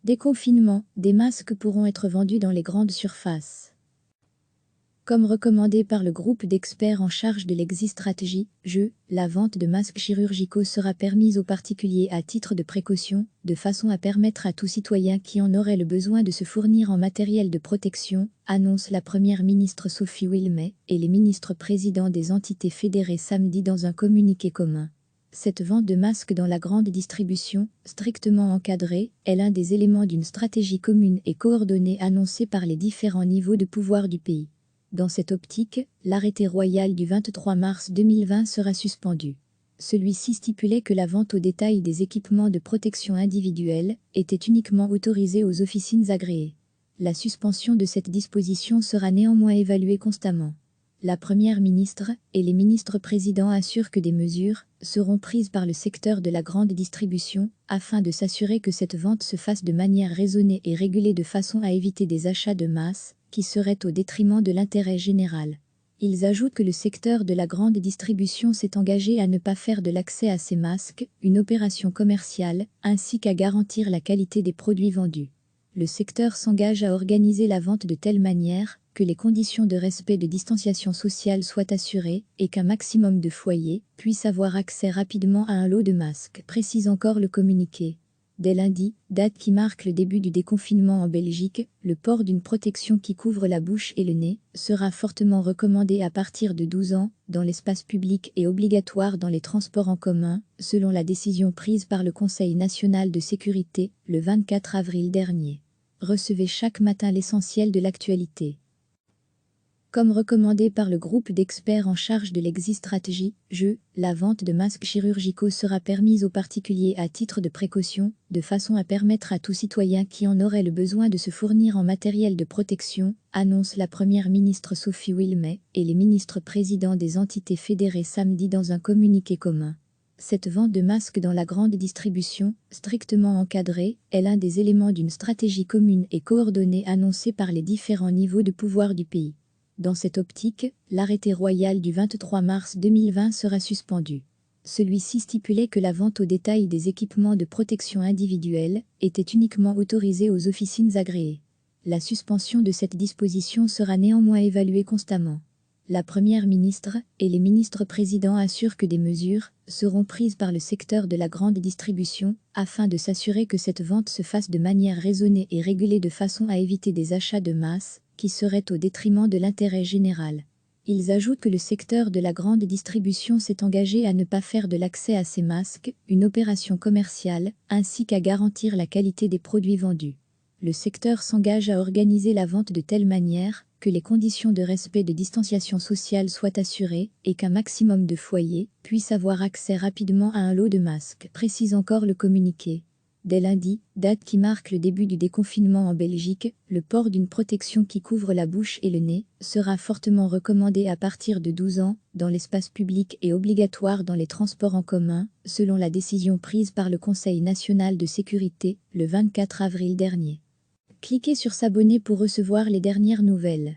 Déconfinement, des masques pourront être vendus dans les grandes surfaces. Comme recommandé par le groupe d'experts en charge de l'exit stratégie, la vente de masques chirurgicaux sera permise aux particuliers à titre de précaution, de façon à permettre à tout citoyen qui en aurait le besoin de se fournir en matériel de protection, annonce la Première ministre Sophie Wilmès et les ministres présidents des entités fédérées samedi dans un communiqué commun. Cette vente de masques dans la grande distribution, strictement encadrée, est l'un des éléments d'une stratégie commune et coordonnée annoncée par les différents niveaux de pouvoir du pays. Dans cette optique, l'arrêté royal du 23 mars 2020 sera suspendu. Celui-ci stipulait que la vente au détail des équipements de protection individuelle était uniquement autorisée aux officines agréées. La suspension de cette disposition sera néanmoins évaluée constamment. La Première ministre et les ministres présidents assurent que des mesures seront prises par le secteur de la grande distribution afin de s'assurer que cette vente se fasse de manière raisonnée et régulée de façon à éviter des achats de masse qui seraient au détriment de l'intérêt général. Ils ajoutent que le secteur de la grande distribution s'est engagé à ne pas faire de l'accès à ces masques une opération commerciale, ainsi qu'à garantir la qualité des produits vendus. Le secteur s'engage à organiser la vente de telle manière que les conditions de respect de distanciation sociale soient assurées et qu'un maximum de foyers puissent avoir accès rapidement à un lot de masques, précise encore le communiqué. Dès lundi, date qui marque le début du déconfinement en Belgique, le port d'une protection qui couvre la bouche et le nez sera fortement recommandé à partir de 12 ans dans l'espace public et obligatoire dans les transports en commun, selon la décision prise par le Conseil national de sécurité le 24 avril dernier. Recevez chaque matin l'essentiel de l'actualité. Comme recommandé par le groupe d'experts en charge de l'exit stratégie, la vente de masques chirurgicaux sera permise aux particuliers à titre de précaution, de façon à permettre à tout citoyen qui en aurait le besoin de se fournir en matériel de protection, annonce la Première ministre Sophie Wilmès et les ministres présidents des entités fédérées samedi dans un communiqué commun. Cette vente de masques dans la grande distribution, strictement encadrée, est l'un des éléments d'une stratégie commune et coordonnée annoncée par les différents niveaux de pouvoir du pays. Dans cette optique, l'arrêté royal du 23 mars 2020 sera suspendu. Celui-ci stipulait que la vente au détail des équipements de protection individuelle était uniquement autorisée aux officines agréées. La suspension de cette disposition sera néanmoins évaluée constamment. La Première ministre et les ministres présidents assurent que des mesures seront prises par le secteur de la grande distribution afin de s'assurer que cette vente se fasse de manière raisonnée et régulée de façon à éviter des achats de masse qui seraient au détriment de l'intérêt général. Ils ajoutent que le secteur de la grande distribution s'est engagé à ne pas faire de l'accès à ces masques une opération commerciale, ainsi qu'à garantir la qualité des produits vendus. Le secteur s'engage à organiser la vente de telle manière que les conditions de respect de distanciation sociale soient assurées et qu'un maximum de foyers puissent avoir accès rapidement à un lot de masques, précise encore le communiqué. Dès lundi, date qui marque le début du déconfinement en Belgique, le port d'une protection qui couvre la bouche et le nez sera fortement recommandé à partir de 12 ans dans l'espace public et obligatoire dans les transports en commun, selon la décision prise par le Conseil national de sécurité le 24 avril dernier. Cliquez sur s'abonner pour recevoir les dernières nouvelles.